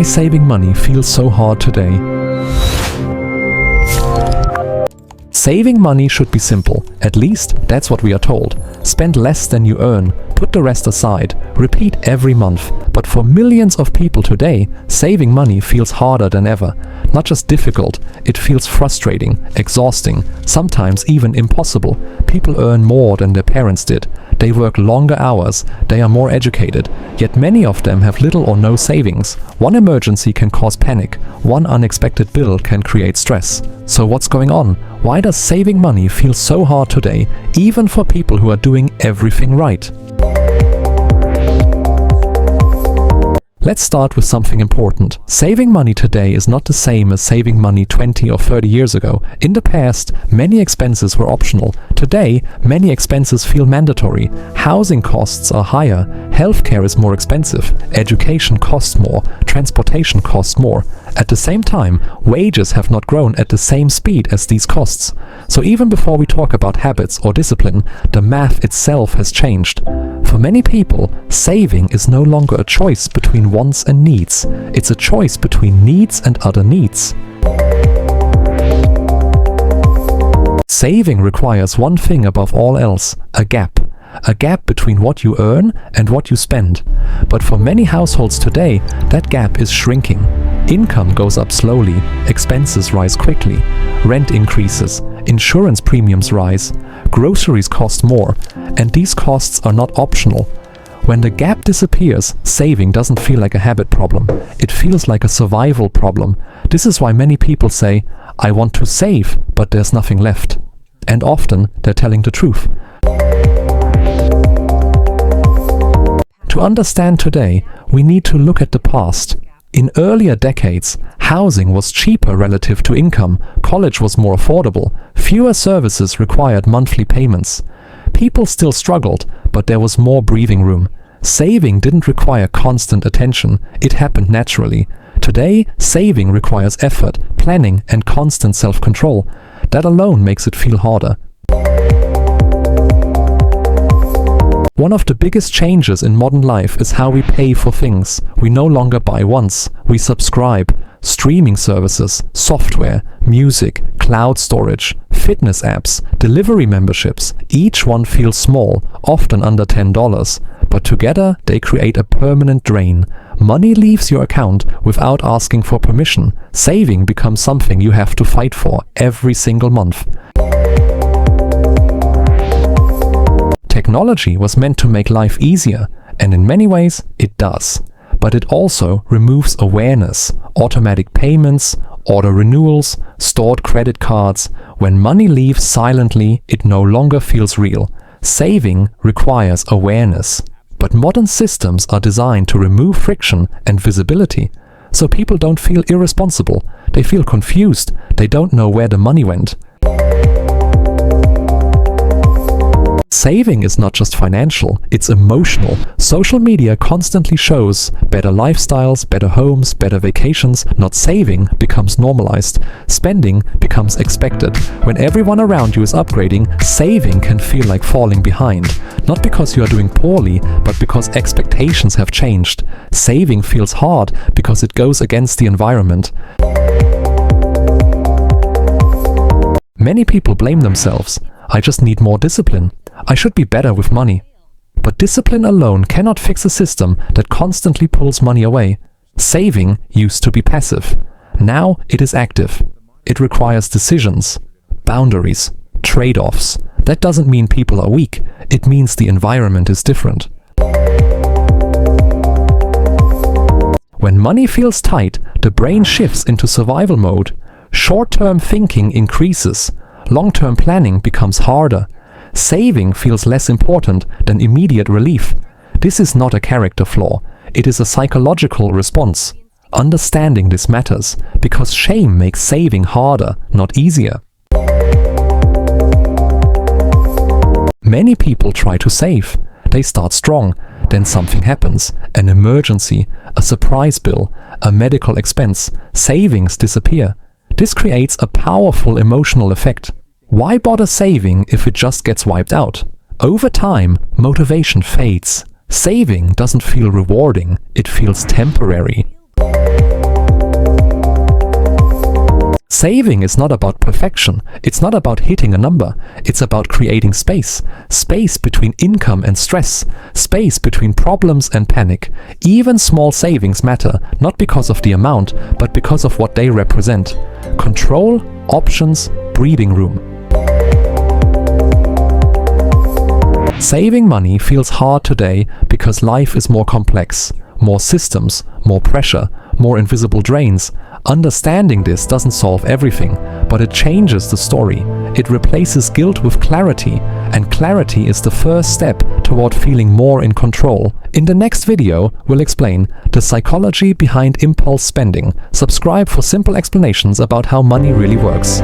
saving money feels so hard today. Saving money should be simple, at least that's what we are told. Spend less than you earn, put the rest aside, repeat every month. But for millions of people today, saving money feels harder than ever. Not just difficult, it feels frustrating, exhausting, sometimes even impossible. People earn more than their parents did. They work longer hours, they are more educated, yet many of them have little or no savings. One emergency can cause panic, one unexpected bill can create stress. So what's going on? Why does saving money feel so hard today, even for people who are doing everything right? Let's start with something important. Saving money today is not the same as saving money 20 or 30 years ago. In the past, many expenses were optional. Today, many expenses feel mandatory. Housing costs are higher, healthcare is more expensive, education costs more, transportation costs more. At the same time, wages have not grown at the same speed as these costs. So even before we talk about habits or discipline, the math itself has changed. For many people, saving is no longer a choice between wants and needs. It's a choice between needs and other needs. Saving requires one thing above all else, a gap. A gap between what you earn and what you spend. But for many households today, that gap is shrinking. Income goes up slowly, expenses rise quickly, rent increases, insurance premiums rise, groceries cost more, and these costs are not optional. When the gap disappears, saving doesn't feel like a habit problem. It feels like a survival problem. This is why many people say, "I want to save, but there's nothing left." And often, they're telling the truth. To understand today, we need to look at the past. In earlier decades, housing was cheaper relative to income, college was more affordable, fewer services required monthly payments. People still struggled, but there was more breathing room. Saving didn't require constant attention, it happened naturally. Today, saving requires effort, planning, and constant self-control. That alone makes it feel harder. One of the biggest changes in modern life is how we pay for things. We no longer buy once, we subscribe. Streaming services, software, music, cloud storage, fitness apps, delivery memberships, each one feels small, often under $10, but together they create a permanent drain. Money leaves your account without asking for permission. Saving becomes something you have to fight for every single month. Technology was meant to make life easier, and in many ways it does. But it also removes awareness, automatic payments, auto renewals, stored credit cards. When money leaves silently, it no longer feels real. Saving requires awareness. But modern systems are designed to remove friction and visibility. So people don't feel irresponsible. They feel confused. They don't know where the money went. Saving is not just financial, it's emotional. Social media constantly shows better lifestyles, better homes, better vacations. Not saving becomes normalized. Spending becomes expected. When everyone around you is upgrading, saving can feel like falling behind. Not because you are doing poorly, but because expectations have changed. Saving feels hard because it goes against the environment. Many people blame themselves. I just need more discipline. I should be better with money. But discipline alone cannot fix a system that constantly pulls money away. Saving used to be passive. Now it is active. It requires decisions, boundaries, trade-offs. That doesn't mean people are weak. It means the environment is different. When money feels tight, the brain shifts into survival mode. Short-term thinking increases. Long-term planning becomes harder. Saving feels less important than immediate relief. This is not a character flaw. It is a psychological response. Understanding this matters, because shame makes saving harder, not easier. Many people try to save. They start strong, then something happens. An emergency, a surprise bill, a medical expense. Savings disappear. This creates a powerful emotional effect. Why bother saving if it just gets wiped out? Over time, motivation fades. Saving doesn't feel rewarding, it feels temporary. Saving is not about perfection. It's not about hitting a number. It's about creating space. Space between income and stress. Space between problems and panic. Even small savings matter, not because of the amount, but because of what they represent. Control, options, breathing room. Saving money feels hard today because life is more complex. More systems, more pressure, more invisible drains. Understanding this doesn't solve everything, but it changes the story. It replaces guilt with clarity, and clarity is the first step toward feeling more in control. In the next video, we'll explain the psychology behind impulse spending. Subscribe for simple explanations about how money really works.